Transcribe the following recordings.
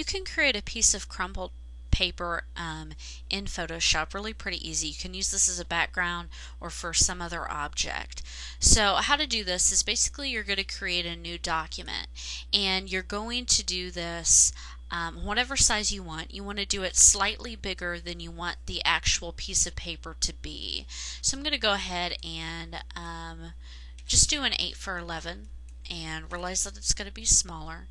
You can create a piece of crumpled paper in Photoshop really pretty easy. You can use this as a background or for some other object. So how to do this is basically you're going to create a new document, and you're going to do this whatever size you want. You want to do it slightly bigger than you want the actual piece of paper to be. So I'm going to go ahead and just do an 8 for 11 and realize that it's going to be smaller,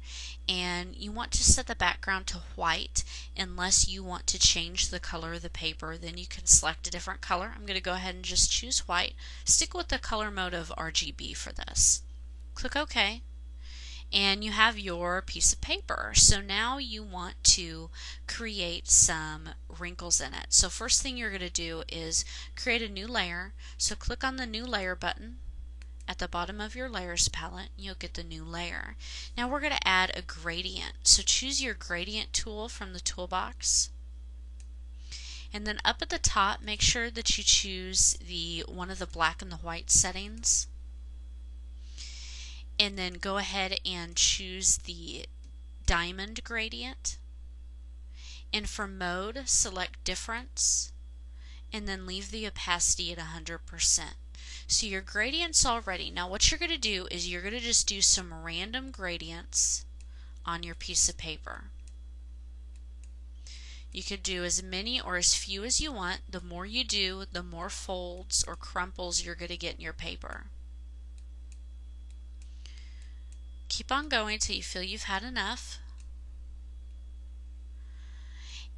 and you want to set the background to white unless you want to change the color of the paper. Then you can select a different color. I'm going to go ahead and just choose white. Stick with the color mode of RGB for this. Click OK, and you have your piece of paper. So now you want to create some wrinkles in it. So first thing you're going to do is create a new layer. So click on the new layer button at the bottom of your layers palette. You'll get the new layer. Now we're going to add a gradient. So choose your gradient tool from the toolbox, and then up at the top make sure that you choose one of the black and the white settings, and then go ahead and choose the diamond gradient, and for mode select difference, and then leave the opacity at 100%. So your gradient's all ready. Now what you're going to do is you're going to just do some random gradients on your piece of paper. You could do as many or as few as you want. The more you do, the more folds or crumples you're going to get in your paper. Keep on going till you feel you've had enough.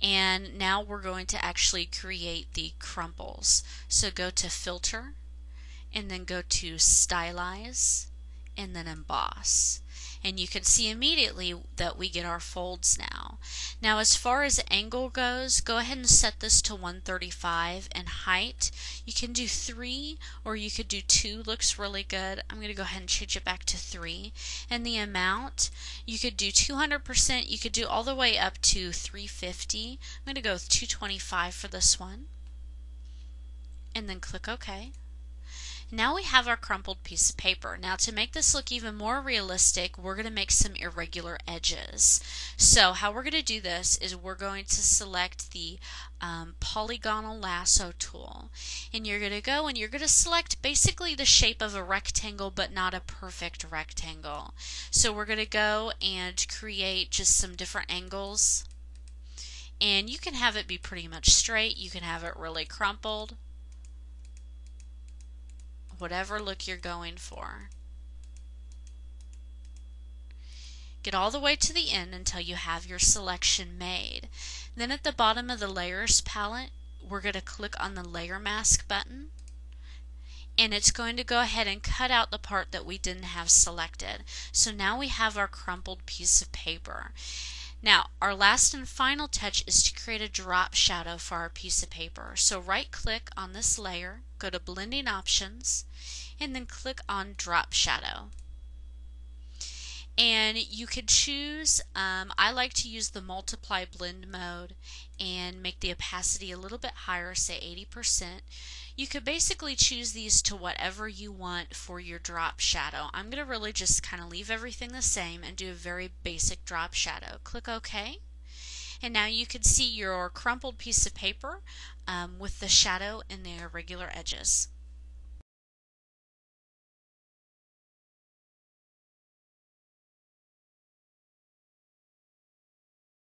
And now we're going to actually create the crumples. So go to Filter, and then go to Stylize, and then Emboss. And you can see immediately that we get our folds now. Now as far as angle goes, go ahead and set this to 135, and height, you can do 3 or you could do 2, looks really good. I'm going to go ahead and change it back to 3. And the amount, you could do 200%, you could do all the way up to 350. I'm going to go with 225 for this one. And then click OK. Now we have our crumpled piece of paper. Now to make this look even more realistic, we're going to make some irregular edges. So how we're going to do this is we're going to select the polygonal lasso tool, and you're going to go and you're going to select basically the shape of a rectangle, but not a perfect rectangle. So we're going to go and create just some different angles, and you can have it be pretty much straight, you can have it really crumpled, whatever look you're going for. Get all the way to the end until you have your selection made. Then at the bottom of the layers palette, we're going to click on the layer mask button, and it's going to go ahead and cut out the part that we didn't have selected. So now we have our crumpled piece of paper. Now our last and final touch is to create a drop shadow for our piece of paper. So right click on this layer, go to blending options, and then click on drop shadow. And you could choose, I like to use the multiply blend mode and make the opacity a little bit higher, say 80%. You could basically choose these to whatever you want for your drop shadow. I'm going to really just kind of leave everything the same and do a very basic drop shadow. Click OK. And now you can see your crumpled piece of paper with the shadow and the irregular edges.